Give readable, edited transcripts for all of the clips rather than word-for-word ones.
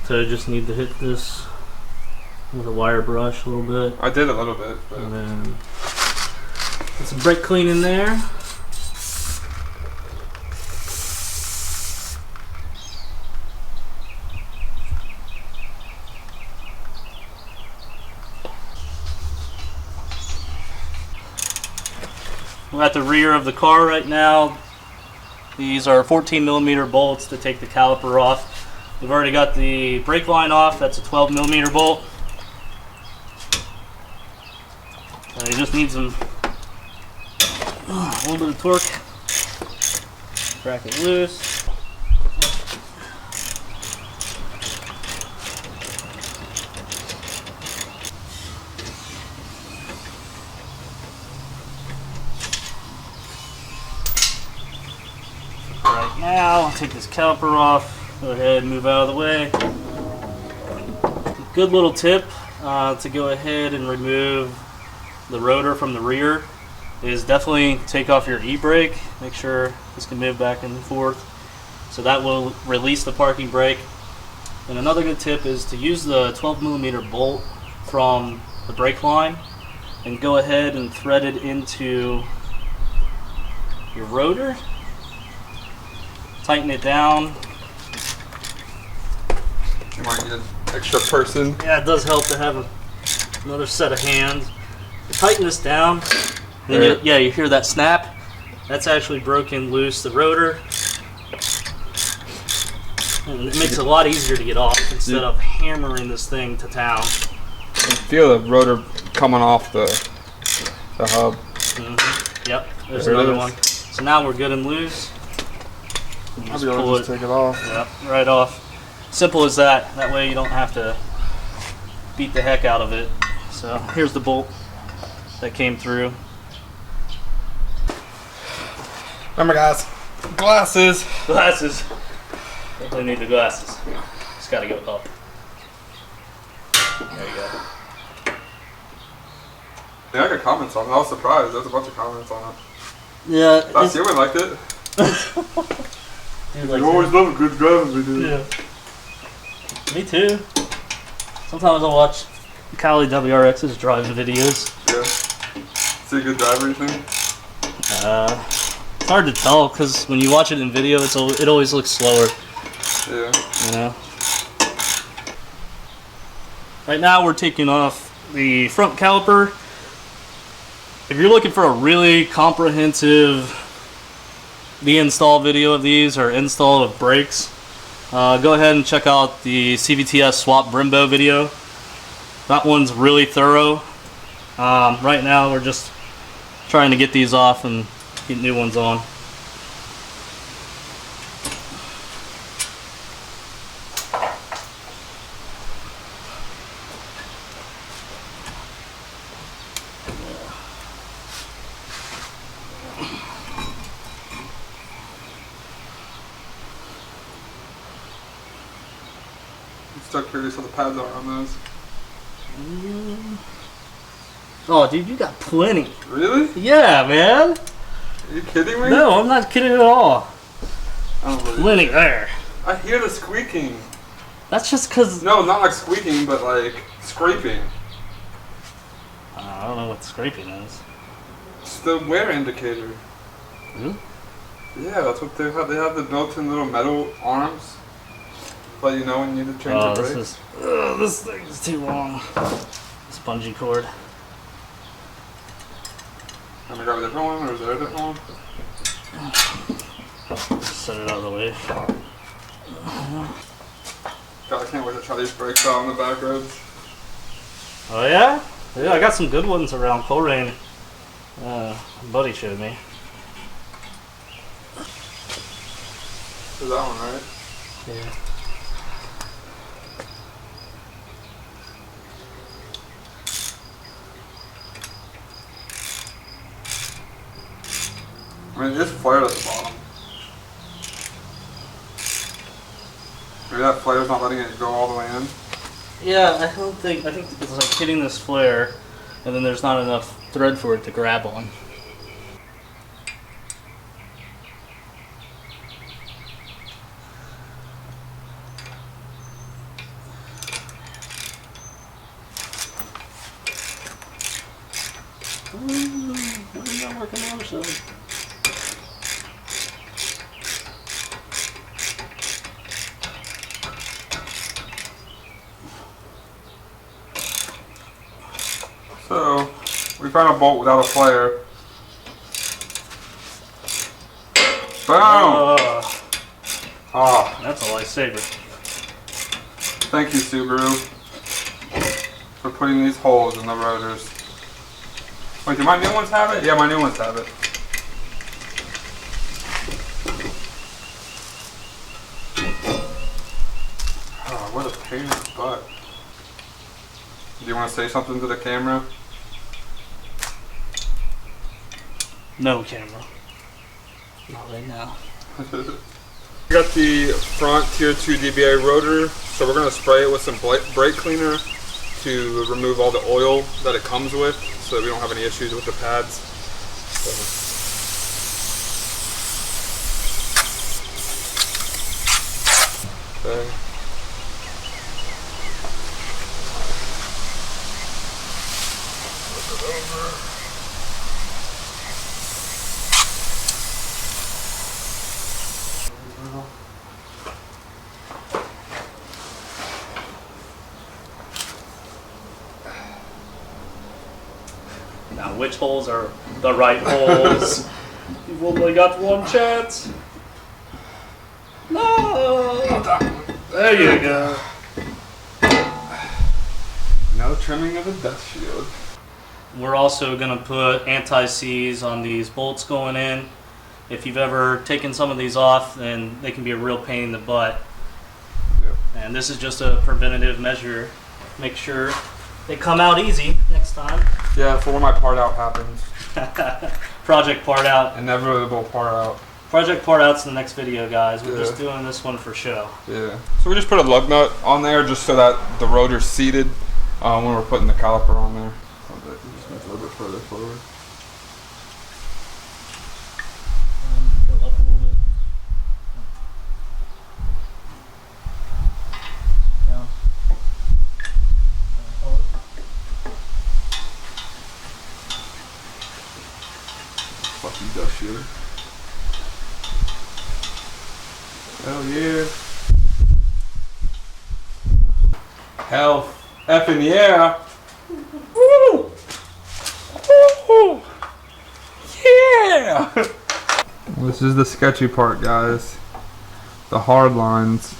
So I just need to hit this with a wire brush a little bit. I did a little bit. But... And then get some brake clean in there. We're at the rear of the car right now. These are 14mm bolts to take the caliper off. We've already got the brake line off. That's a 12mm bolt. You just need some a little bit of torque. Crack it loose. Right now, I'll take this caliper off. Go ahead and move out of the way. Good little tip to go ahead and remove the rotor from the rear is definitely take off your e-brake. Make sure this can move back and forth. So that will release the parking brake. And another good tip is to use the 12mm bolt from the brake line and go ahead and thread it into your rotor. Tighten it down. You might need an extra person. Yeah, it does help to have another set of hands. Tighten this down. Then you hear that snap. That's actually broken loose the rotor. And it makes it a lot easier to get off instead of hammering this thing to town. You feel the rotor coming off the hub. Mm-hmm. Yep, there's another one. So now we're good and loose. I'll be able to just take it off. Yep, right off. Simple as that. That way you don't have to beat the heck out of it. So here's the bolt that came through. Remember, guys, glasses. Glasses. Definitely need the glasses. Just gotta go up. There you go. Yeah, I got comments on it. I was surprised. There's a bunch of comments on it. Yeah. Last year we liked it. Dude, like you always love a good driving video. Yeah. Me too. Sometimes I'll watch Cali WRX's driving videos. Yeah. Is he a good driver, you think? It's hard to tell because when you watch it in video, it always looks slower. Yeah. You know. Right now we're taking off the front caliper. If you're looking for a really comprehensive install video of these or install of brakes, go ahead and check out the CVTS swap Brembo video. That one's really thorough. Right now we're just trying to get these off and get new ones on. I'm still curious how the pads are on those. Oh, dude, you got plenty. Really? Yeah, man. Are you kidding me? No, I'm not kidding at all. I don't believe Plenty there. I hear the squeaking. That's just because... No, not like squeaking, but like scraping. I don't know what scraping is. It's the wear indicator. Really? Yeah, that's what they have. They have the built-in little metal arms. Let you know when you need to change the brakes. This thing is too long. Spongy cord. Can I grab a different one, or is there a different one? Set it out of the way. God, I can't wait to try these brakes out on the back roads. Oh yeah? Yeah, I got some good ones around Coleraine. A buddy showed me. Is that one right? Yeah. I mean, it's flared at the bottom. Maybe that flare's not letting it go all the way in. Yeah, I think it's like hitting this flare, and then there's not enough thread for it to grab on. work on the other side. So, we found a bolt without a flare. Boom! Ah, that's a lifesaver. Thank you, Subaru, for putting these holes in the rotors. Wait, do my new ones have it? Yeah, my new ones have it. Oh, what a pain in the butt. Do you want to say something to the camera? No camera. Not right now. We got the front Tier 2 DBA rotor, so we're going to spray it with some brake cleaner to remove all the oil that it comes with, so that we don't have any issues with the pads. Okay. Flip it over. Now, which holes are the right holes? You've only got one chance. No! There you go. No trimming of the dust shield. We're also going to put anti-seize on these bolts going in. If you've ever taken some of these off, then they can be a real pain in the butt. Yep. And this is just a preventative measure. Make sure they come out easy next time. Yeah, for when my part out happens. Project part out. Inevitable part out. Project part out's in the next video, guys. We're Yeah. just doing this one for show. Yeah. So we just put a lug nut on there just so that the rotor's seated when we're putting the caliper on there. Just move a little bit further forward. Go up a little bit. Down. Forward. Fucking dust shield. Hell yeah. Hell effing yeah. Woo! Woo! Yeah! This is the sketchy part, guys. The hard lines.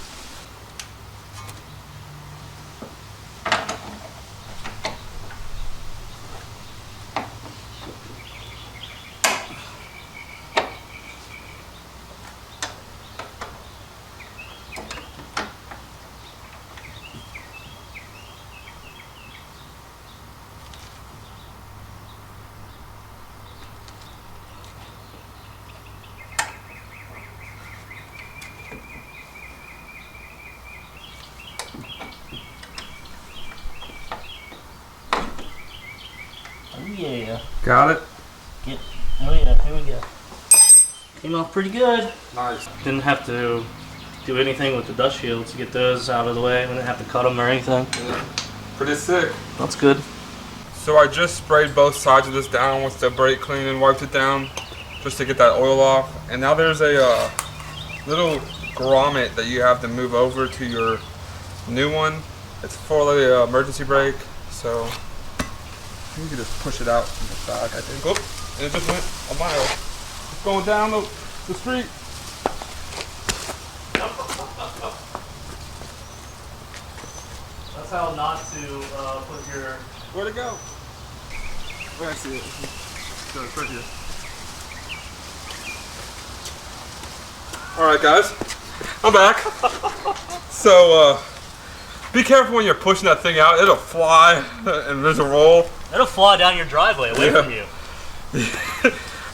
Oh yeah. Got it? Oh yeah, here we go. Came off pretty good. Nice. Didn't have to do anything with the dust shields to get those out of the way. We didn't have to cut them or anything. Yeah. Pretty sick. That's good. So I just sprayed both sides of this down with the brake clean and wiped it down just to get that oil off. And now there's a little grommet that you have to move over to your new one. It's for the emergency brake, so you can just push it out in the back, I think. Oop, and it just went a mile. It's going down the street. That's how not to put your... Where'd it go? Where I see it. So it's right here. Alright guys, I'm back. So be careful when you're pushing that thing out. It'll fly and there's a roll. It'll fly down your driveway away from you.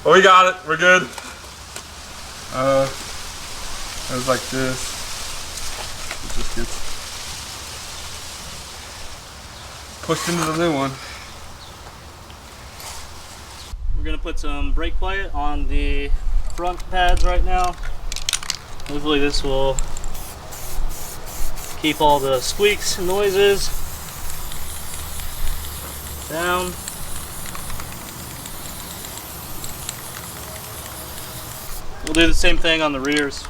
Well, we got it. We're good. It was like this. It just gets pushed into the new one. We're going to put some brake quiet on the front pads right now. Hopefully this will keep all the squeaks and noises down. we'll do the same thing on the rears.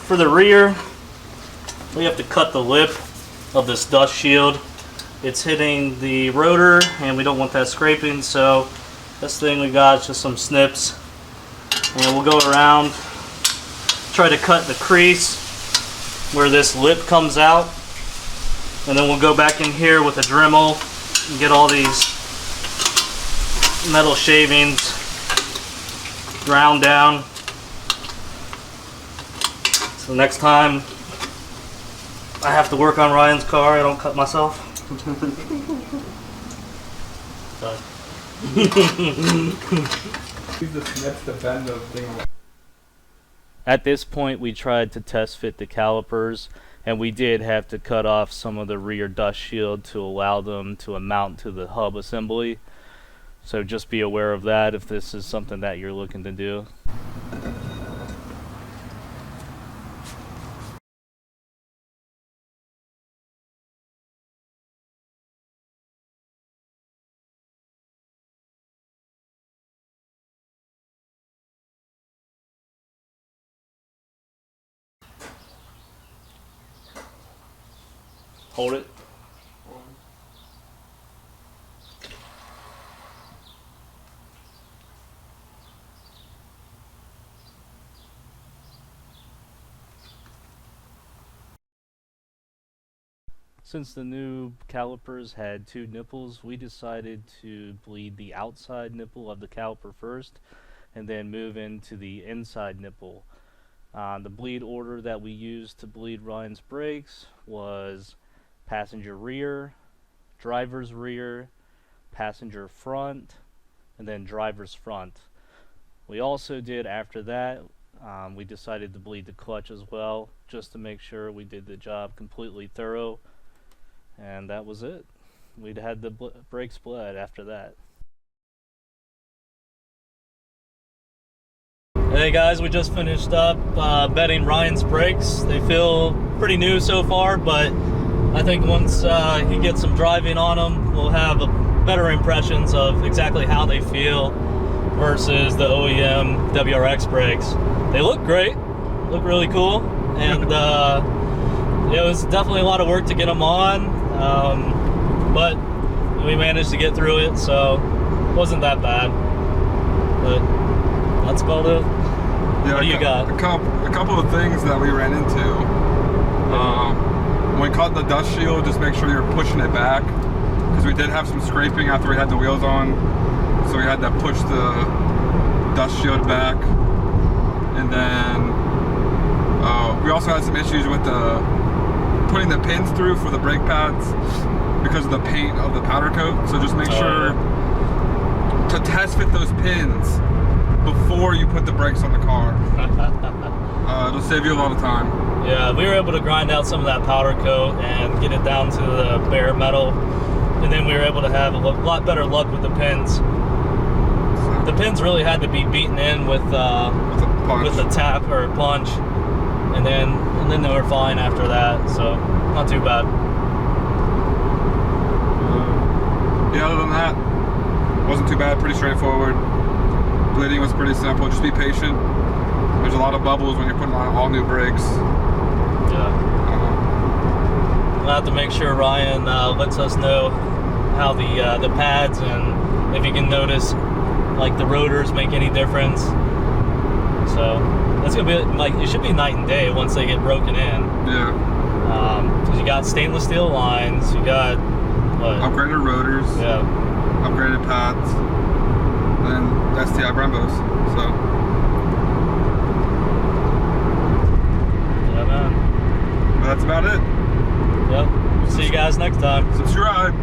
For the rear, we have to cut the lip of this dust shield. It's hitting the rotor and we don't want that scraping, so this thing we got is just some snips. And we'll go around, try to cut the crease where this lip comes out. And then we'll go back in here with a Dremel and get all these metal shavings ground down. So next time I have to work on Ryan's car, I don't cut myself. Use the snips to bend the thing. At this point, we tried to test fit the calipers, and we did have to cut off some of the rear dust shield to allow them to mount to the hub assembly. So just be aware of that if this is something that you're looking to do. Hold it. Since the new calipers had two nipples, we decided to bleed the outside nipple of the caliper first and then move into the inside nipple. The bleed order that we used to bleed Ryan's brakes was passenger rear, driver's rear, passenger front, and then driver's front. We also did, after that, we decided to bleed the clutch as well, just to make sure we did the job completely thorough. And that was it. We'd had the brakes bled after that. Hey guys, we just finished up bedding Ryan's brakes. They feel pretty new so far, but I think once he gets some driving on them, we'll have better impressions of exactly how they feel versus the OEM WRX brakes. They look great, look really cool, and it was definitely a lot of work to get them on, but we managed to get through it, so it wasn't that bad. But that's about it. Yeah, what do you got? A couple of things that we ran into. When we cut the dust shield, just make sure you're pushing it back, because we did have some scraping after we had the wheels on, so we had to push the dust shield back. And then we also had some issues with putting the pins through for the brake pads because of the paint of the powder coat. So just make sure to test fit those pins before you put the brakes on the car. It'll save you a lot of time. Yeah, we were able to grind out some of that powder coat and get it down to the bare metal, and then we were able to have a lot better luck with the pins. The pins really had to be beaten in with a tap or a punch, and then they were fine after that, so not too bad. Yeah, other than that, wasn't too bad, pretty straightforward. Bleeding was pretty simple, just be patient. There's a lot of bubbles when you're putting on all new brakes. Yeah. We'll have to make sure Ryan lets us know how the pads, and if you can notice like the rotors make any difference. So that's gonna be like, it should be night and day once they get broken in. Yeah. Because you got stainless steel lines, you got what? Upgraded rotors. Yeah. Upgraded pads. And STI Brembos. So. Yeah, man. But that's about it. Yep. See you guys next time. Subscribe.